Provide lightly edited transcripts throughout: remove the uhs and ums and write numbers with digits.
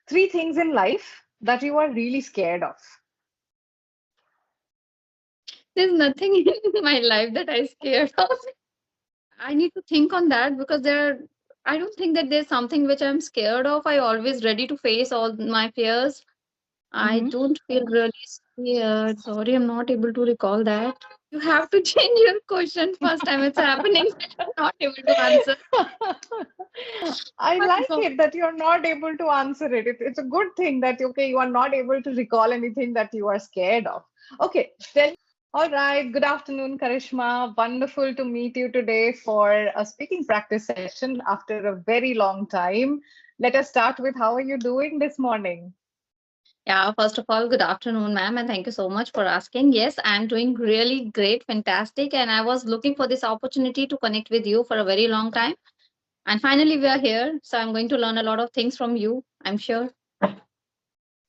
Three things in life that you are really scared of. There's nothing in my life that I scared of. I need to think on that because I don't think that there's something which I'm scared of. I always ready to face all my fears. I Mhm. don't feel really scared. Sorry, I'm not able to recall that. You have to change your question first time it's happening. I'm not able to answer. I I'm like so it that you're not able to answer it. It's a good thing that, okay, you are not able to recall anything that you are scared of. Okay, tell. All right. Good afternoon, Karishma. Wonderful to meet you today for a speaking practice session after a very long time. Let us start with how are you doing this morning? Yeah, first of all, good afternoon, ma'am, and thank you so much for asking. Yes, I'm doing really great, fantastic, and I was looking for this opportunity to connect with you for a very long time. And finally, we are here. So I'm going to learn a lot of things from you, I'm sure.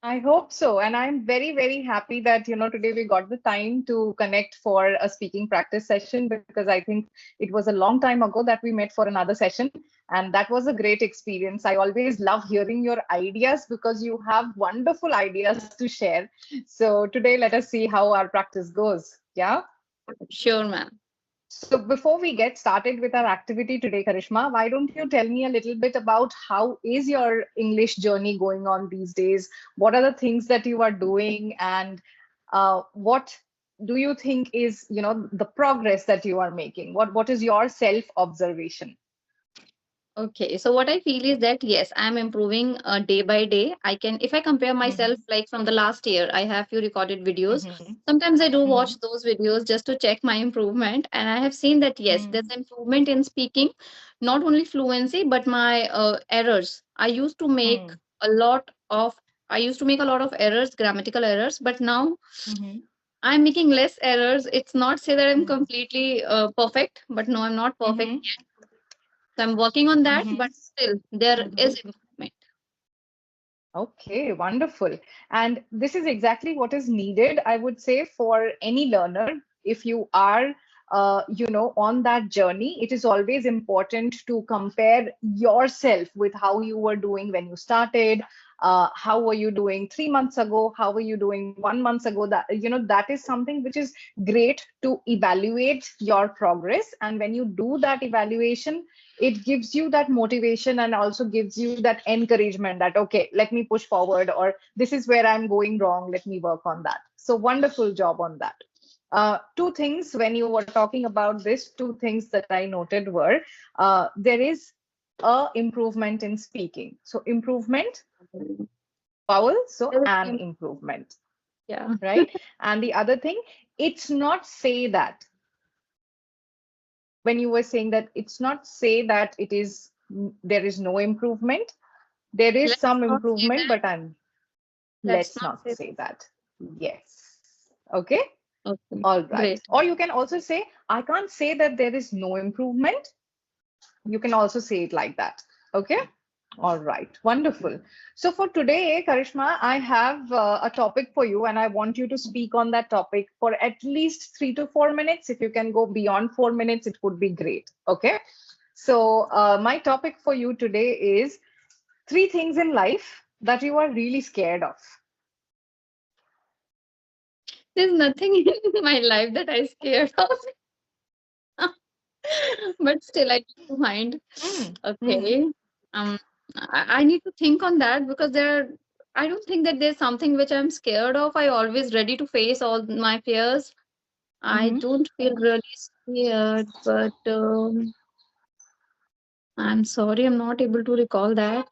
I hope so. And I'm very, very happy that, today we got the time to connect for a speaking practice session because I think it was a long time ago that we met for another session. And that was a great experience. I always love hearing your ideas because you have wonderful ideas to share. So today, let us see how our practice goes. Yeah. Sure, ma'am. So before we get started with our activity today, Karishma, why don't you tell me a little bit about how is your English journey going on these days? What are the things that you are doing, and what do you think is, the progress that you are making? What is your self observation? Okay, so what I feel is that yes, I'm improving day by day. I can, if I compare myself Mm-hmm. like from the last year, I have few recorded videos. Mm-hmm. Sometimes I do Mm-hmm. watch those videos just to check my improvement, and I have seen that yes, there's improvement in speaking, not only fluency but my errors. A lot of I used to make a lot of errors, grammatical errors, but now Mm-hmm. I'm making less errors. It's not say that I'm completely perfect, but no, I'm not perfect. Mm-hmm. So I'm working on that, Mm-hmm. but still there Mm-hmm. is improvement. Okay, wonderful. And this is exactly what is needed, I would say, for any learner. If you are, on that journey, it is always important to compare yourself with how you were doing when you started. How were you doing 3 months ago? How were you doing 1 month ago? That is something which is great to evaluate your progress. And when you do that evaluation, it gives you that motivation and also gives you that encouragement that, okay, let me push forward, or this is where I'm going wrong, let me work on that. So wonderful job on that. Two things when you were talking about this, two things that I noted were, there is a improvement in speaking. So improvement, vowel, so an Everything- improvement, Yeah. right? And the other thing, it's not say that, when you were saying that, it's not say that it is, there is no improvement. There is Let's some not say improvement, that. but I'm, Let's let's not not say say that. Yes. Okay. that. Okay. All right. Great. Or you can also say, I can't say that there is no improvement. You can also say it like that. Okay. All right. Wonderful. So for today, Karishma, I have a topic for you, and I want you to speak on that topic for at least 3 to 4 minutes. If you can go beyond 4 minutes, it would be great. Okay. So my topic for you today is three things in life that you are really scared of. There's nothing in my life that I scared of, but still I keep to mind. Hmm. Hmm. Okay. Um, I need to think on that because I don't think that there's something which I'm scared of. I always ready to face all my fears. I Hmm. don't feel really scared, but I'm sorry, I'm not able to recall that.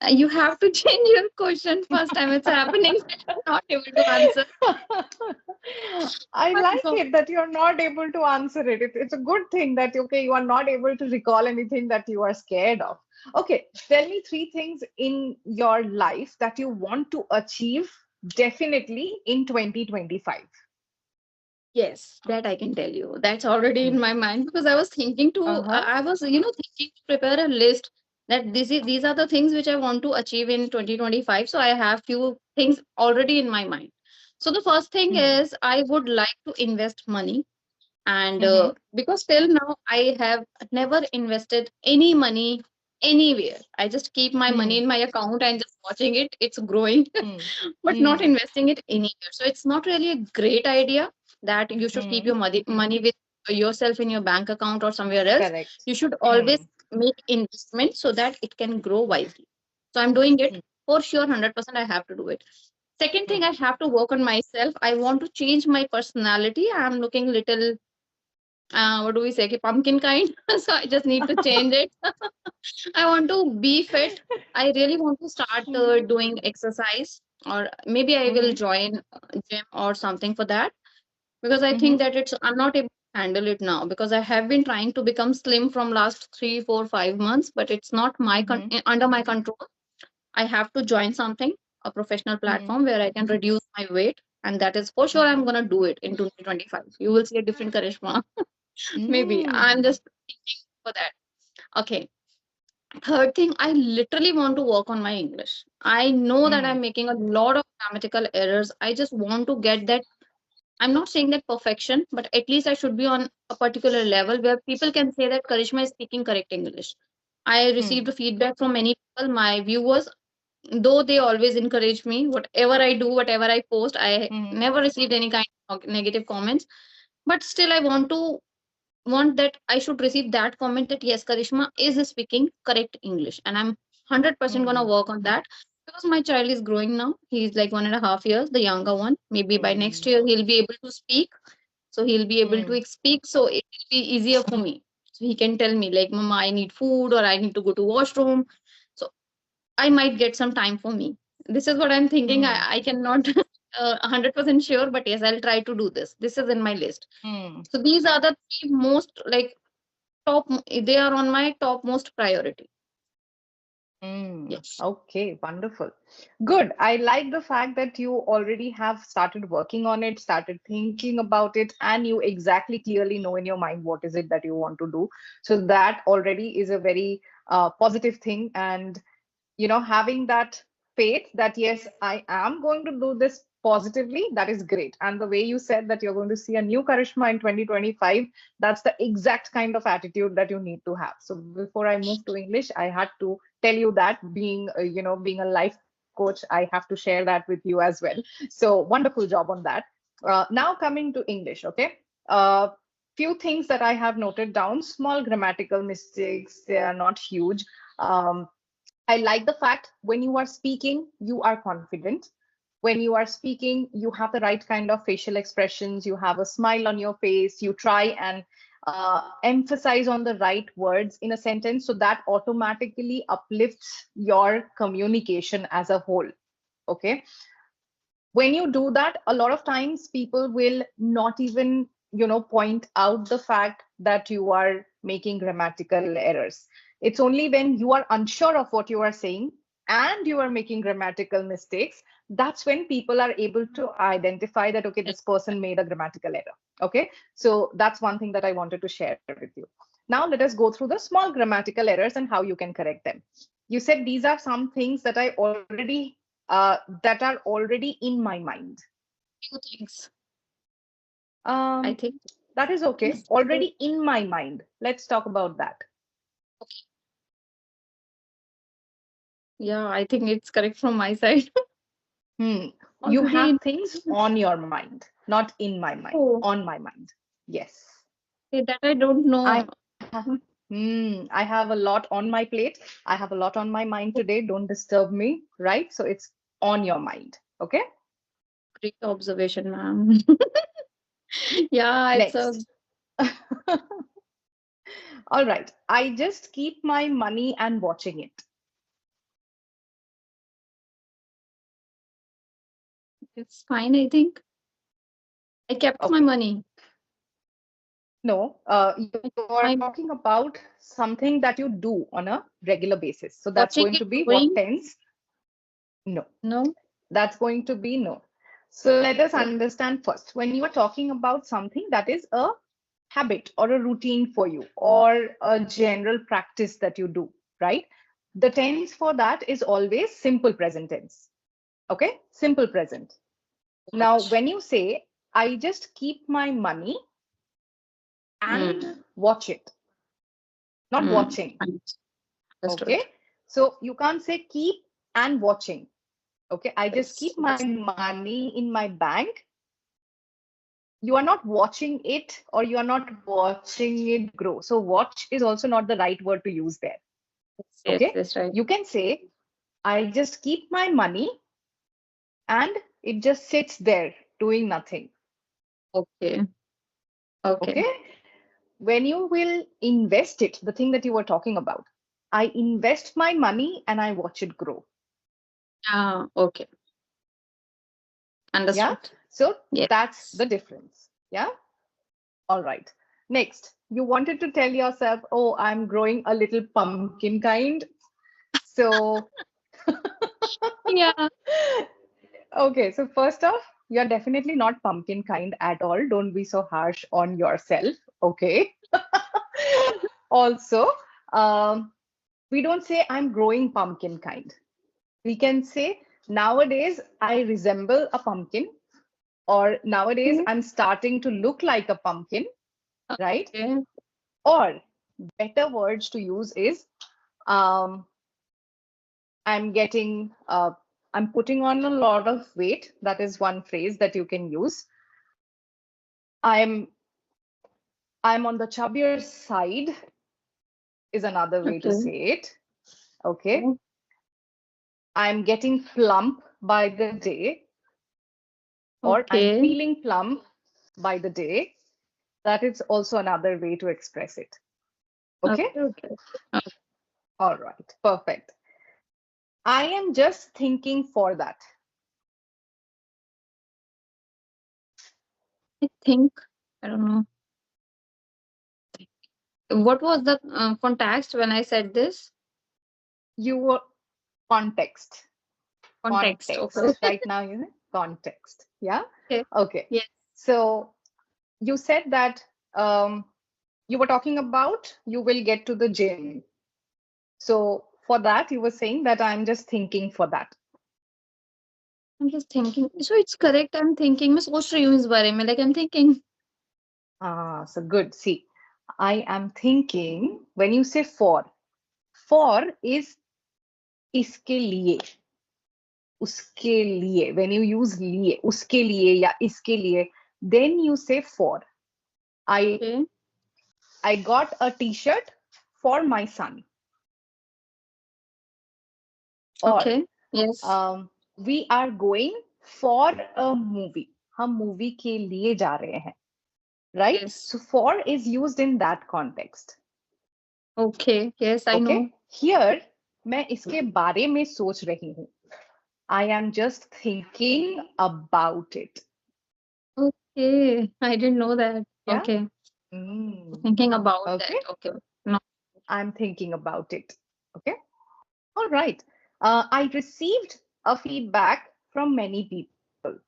You have to change your question first time it's happening. I'm not able to answer. I I'm like so it that you're not able to answer it. It's a good thing that, okay, you are not able to recall anything that you are scared of. Okay, tell me three things in your life that you want to achieve definitely in 2025. yes, that I can tell you. That's already in my mind because I was thinking Uh-huh. I was, thinking to prepare a list that these are the things which I want to achieve in 2025. So I have few things already in my mind. So the first thing Hmm. is I would like to invest money, and Mm-hmm. because till now I have never invested any money anywhere. I just keep my money Hmm. in my account and just watching it. It's growing, Hmm. but not Hmm. investing it anywhere. So it's not really a great idea that you should keep Hmm. your money with yourself in your bank account or somewhere else. Correct. You should Hmm. always make investment so that it can grow wisely. So I'm doing it Hmm. for sure, 100%. I have to do it. Second thing, Hmm. I have to work on myself. I want to change my personality. I'm looking little, what do we say, ki pumpkin kind. So I just need to change it. I want to be fit. I really want to start Hmm. doing exercise, or maybe I will Hmm. join gym or something for that, because I think Hmm. that I'm not able to handle it now, because I have been trying to become slim from last 3, 4, 5 months, but it's not Hmm. under my control. I have to join something, a professional Hmm. platform where I can reduce my weight, and that is for sure. I'm gonna do it in 2025. You will see a different charisma. Maybe I'm Hmm. just thinking for that. Okay. Third thing, I literally want to work on my English. I know that Hmm. I'm making a lot of grammatical errors. I just want to get that. I'm not saying that perfection, but at least I should be on a particular level where people can say that Karishma is speaking correct English. I Hmm. received feedback from many people, my viewers, though they always encourage me. Whatever I do, whatever I post, I Hmm. never received any kind of negative comments. But still, I want that I should receive that comment that yes, Karishma is speaking correct English, and I'm 100% gonna Hmm. work on that, because my child is growing now. He's like 1.5 years, the younger one. Maybe by next Hmm. year he'll be able to speak, so he'll be able Hmm. to speak. So it will be easier for me. So he can tell me like, "Mama, I need food," or "I need to go to washroom." So I might get some time for me. This is what I'm thinking. Hmm. I cannot 100% sure, but yes, I'll try to do this. This is in my list. Hmm. So these are the three most like they are on my topmost priority. Mm, Yes. okay, wonderful. Good. I like the fact that you already have started working on it, started thinking about it, and you exactly clearly know in your mind what is it that you want to do. So that already is a very positive thing. And having that faith that yes, I am going to do this positively, that is great. And the way you said that you're going to see a new Karishma in 2025, that's the exact kind of attitude that you need to have. So before I move to English, I had to tell you that being a life coach, I have to share that with you as well. So wonderful job on that. Now coming to English, okay. uh, Few things that I have noted down, small grammatical mistakes, they are not huge. I like the fact when you are speaking, you are confident. When you are speaking, you have the right kind of facial expressions, you have a smile on your face, you try and emphasize on the right words in a sentence, so that automatically uplifts your communication as a whole. Okay. When you do that, a lot of times people will not even point out the fact that you are making grammatical errors. It's only when you are unsure of what you are saying and you are making grammatical mistakes, that's when people are able to identify that okay, this person made a grammatical error. Okay, so that's one thing that I wanted to share with you. Now let us go through the small grammatical errors and how you can correct them. You said these are some things that are already in my mind. Few things. I Um, think. that is okay. Already in my mind. Let's talk about that. Okay. Yeah, I think it's correct from my side. Hmm. You Already. have things on your mind, not in my mind, Oh, on my mind. Yes. okay, that I don't know. I have a lot on my plate. I have a lot on my mind today. Don't disturb me, right? So it's on your mind. Okay. Great observation, ma'am. Yeah, it's a. Next. All right. I just keep my money and watching it. It's fine. I think I kept my Okay. money. No, you are My talking about something that you do on a regular basis. So that's watching going to it be what growing. tense? No, No. that's going to be no. So let us Okay. understand first. When you are talking about something that is a habit or a routine for you or a general practice that you do, right? The tense for that is always simple present tense. Okay, simple present. Now, Watch. when you say, I just keep my money and Mm. watch it, not Mm. watching. Okay. Understood. So you can't say keep and watching. Okay. I just keep Yes. my money in my bank. You are not watching it or you are not watching it grow. So watch is also not the right word to use there. Yes, Okay. yes, right. You can say, I just keep my money and it just sits there doing nothing. Okay. Okay. Okay. When you will invest it, the thing that you were talking about, I invest my money and I watch it grow. Okay. Yeah. Understood. So that's Yes. the difference. Yeah. All right. Next, you wanted to tell yourself, oh, I'm growing a little pumpkin kind. So, Yeah. okay. So, first off, you're definitely not pumpkin kind at all. Don't be so harsh on yourself. Okay. Also, um, we don't say I'm growing pumpkin kind. We can say nowadays I resemble a pumpkin, or nowadays Okay. I'm starting to look like a pumpkin, right? Okay. Or better words to use is um, I'm getting, I'm putting on a lot of weight. That is one phrase that you can use. I'm, I'm on the chubbier side is another way to Okay. say it. Okay. I'm getting plump by the day, or I'm Okay. feeling plump by the day. That is also another way to express it. Okay. Okay. Okay. Uh, All right. Perfect. I am just thinking for that. I think, I don't know. What was the context when I said this? You context. Context. Okay. Context. Right now, you know, context. Yeah. Okay. Okay. Yes. So you said that you were talking about you will get to the gym. So for that, you were saying that I'm just thinking for that. I'm just thinking. So it's correct. I'm thinking. मैं सोच रही हूँ इस बारे में. Like I'm thinking. Ah, so good. See, I am thinking when you say for is इसके लिए, उसके लिए. When you use लिए, उसके लिए या इसके लिए, then you say for. I Okay. I got a t-shirt for my son. Or Okay. Yes. we are going for a movie. हम मूवी के लिए जा रहे हैं, right? Yes. So for is used in that context. Okay. Yes, I Okay. know. Here मैं इसके बारे में सोच रही हूँ. I am just thinking about it. Okay. I didn't know that. Yeah. Okay. Mm. Thinking about that. Okay. Okay. No. I'm thinking about it. Okay. All right. I received a feedback from many people.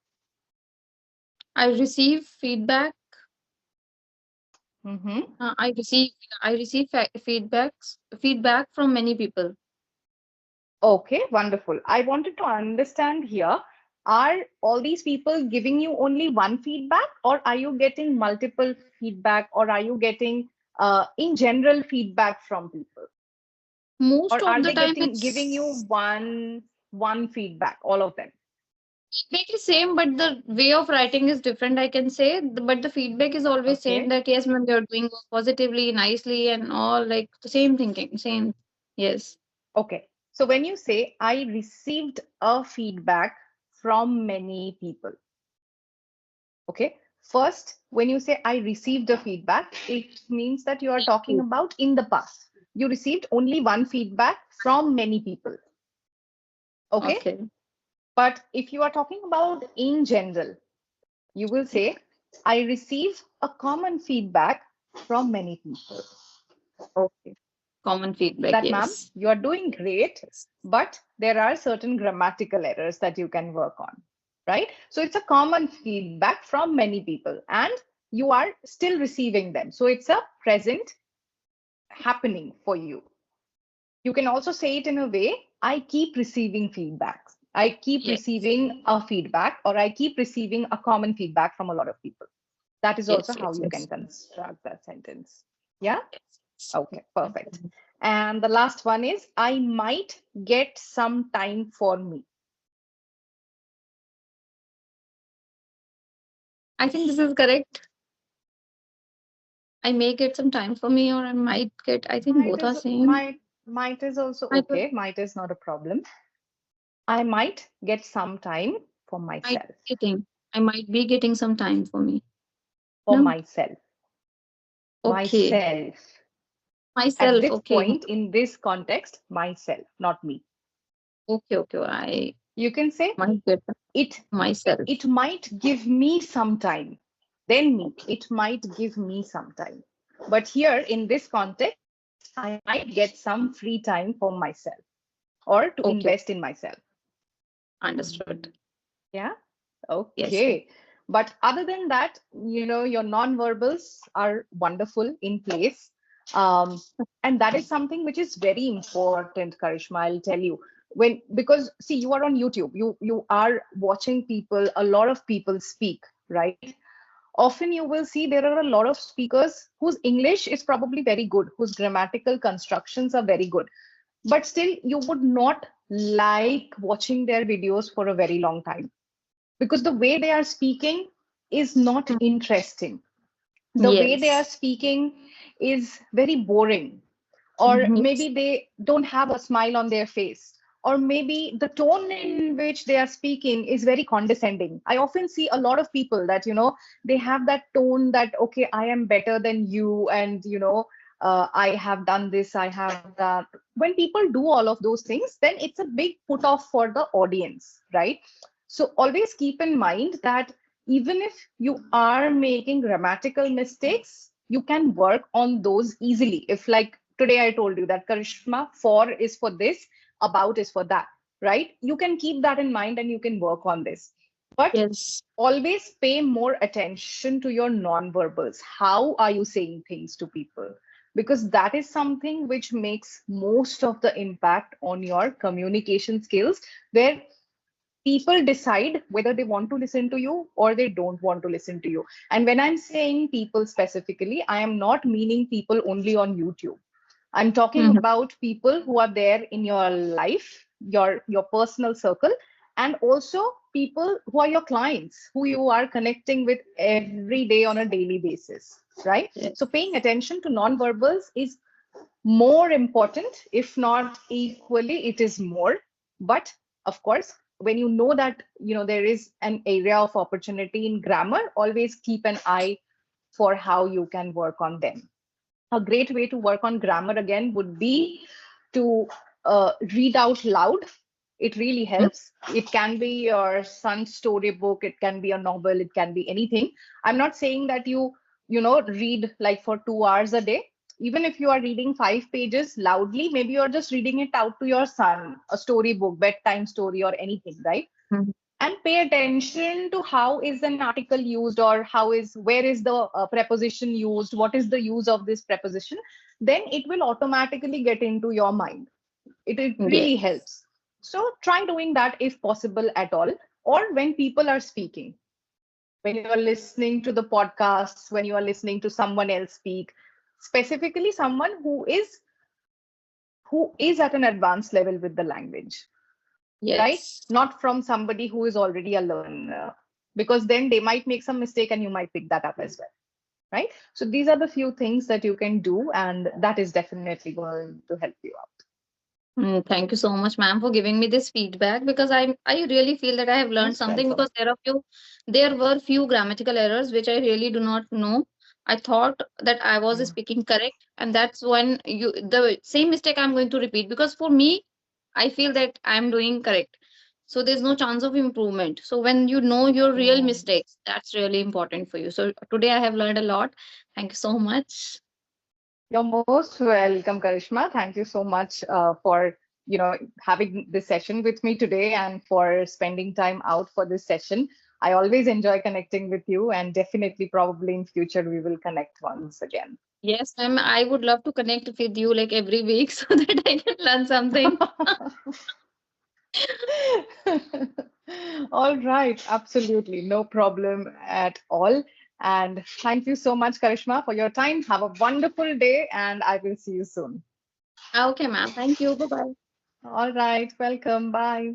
I receive feedback. Mhm. I receive. I receive feedback from many people. Okay, wonderful. I wanted to understand here, are all these people giving you only one feedback, or are you getting multiple feedback, or are you getting in general feedback from people? Most Or of are the they time, getting giving you it's one feedback, all of them? feedback is same, but the way of writing is different. I can say, but the feedback is always same. Okay. That yes, ma'am, you're doing positively, nicely, and all like the same thinking, same. Yes. Okay. So when you say I received a feedback from many people, okay. First, when you say I received a feedback, it means that you are talking about in the past. You received only one feedback from many people. Okay. Okay. But if you are talking about in general, you will say I receive a common feedback from many people. Okay. Common feedback. That, ma'am, Yes. you are doing great, Yes. but there are certain grammatical errors that you can work on, right? So it's a common feedback from many people, and you are still receiving them. So it's a present happening for you. You can also say it in a way, I keep receiving feedbacks. I keep Yes. receiving a feedback, or I keep receiving a common feedback from a lot of people. That is also Yes. how Yes. you can Yes. construct that sentence. Yeah? Yes. Okay, perfect. And the last one is I might get some time for me. I think this is correct. I may get some time for me, or I might get. I think Might both are is same. might is also I would okay. Might is not a problem. I might get some time for might myself. getting. I might be getting some time for me. For No. myself. Okay. Myself. At Myself. this Okay. point in this context, myself, not me. Okay. Okay. I You can say might get it myself. it might give me some time. Then me. It might give me some time. But here in this context, I might get some free time for myself or to invest Okay. in myself. Understood. Yeah. Yes. Okay. But other than that, your non-verbals are wonderful in place. Um, and that is something which is very important, Karishma, I'll tell you. Because see, you are on YouTube, you are watching people, a lot of people speak, right? Often you will see there are a lot of speakers whose English is probably very good, whose grammatical constructions are very good, but still you would not like watching their videos for a very long time because the way they are speaking is not interesting. The way they are Yes. speaking is very boring, or Yes. maybe they don't have a smile on their face, or maybe the tone in which they are speaking is very condescending. I often see a lot of people that they have that tone that, okay, I am better than you, and I have done this, I have that. When people do all of those things, then it's a big put off for the audience, right? So always keep in mind that even if you are making grammatical mistakes, you can work on those easily. If, like today, I told you that Karishma, for is for this, about is for that, right? You can keep that in mind and you can work on this. But Yes. always pay more attention to your non-verbals. How are you saying things to people? Because that is something which makes most of the impact on your communication skills, where people decide whether they want to listen to you or they don't want to listen to you. And when I'm saying people specifically, I am not meaning people only on YouTube. I'm talking Mhm. about people who are there in your life, your personal circle, and also people who are your clients, who you are connecting with every day on a daily basis, right? Yes. So paying attention to non-verbals is more important, if not equally, it is more. But of course, when you know that there is an area of opportunity in grammar, always keep an eye for how you can work on them. A great way to work on grammar again would be to read out loud. It really Mm. helps. It can be your son's storybook, it can be a novel, it can be anything. I'm not saying that you read like for 2 hours a day. Even if you are reading 5 pages loudly, maybe you're just reading it out to your son, a storybook, bedtime story, or anything, right? Mhm. And pay attention to how is an article used, or where is the preposition used, what is the use of this preposition. Then it will automatically get into your mind. It really Yes. helps. So try doing that if possible at all, or when people are speaking, when you are listening to the podcasts, when you are listening to someone else speak, specifically someone who is at an advanced level with the language, right? Yes. Not from somebody who is already a learner, because then they might make some mistake and you might pick that up as well, right? So these are the few things that you can do, and that is definitely going to help you out. Thank you so much, ma'am, for giving me this feedback, because I really feel that I have learned Most something, welcome. because there were few grammatical errors which I really do not know. I thought that I was Mm. speaking correct, and that's when the same mistake I'm going to repeat, because for me, I feel that I'm doing correct. So there's no chance of improvement. So when you know your real Mm. mistakes, that's really important for you. So today I have learned a lot. Thank you so much. You're most welcome, Karishma. Thank you so much for having this session with me today and for spending time out for this session. I always enjoy connecting with you, and definitely, probably in future, we will connect once again. Yes, ma'am. I would love to connect with you like every week so that I can learn something. All right, absolutely, no problem at all. And thank you so much, Karishma, for your time. Have a wonderful day, and I will see you soon. Okay, ma'am. Thank you. Bye bye. All right, welcome. Bye.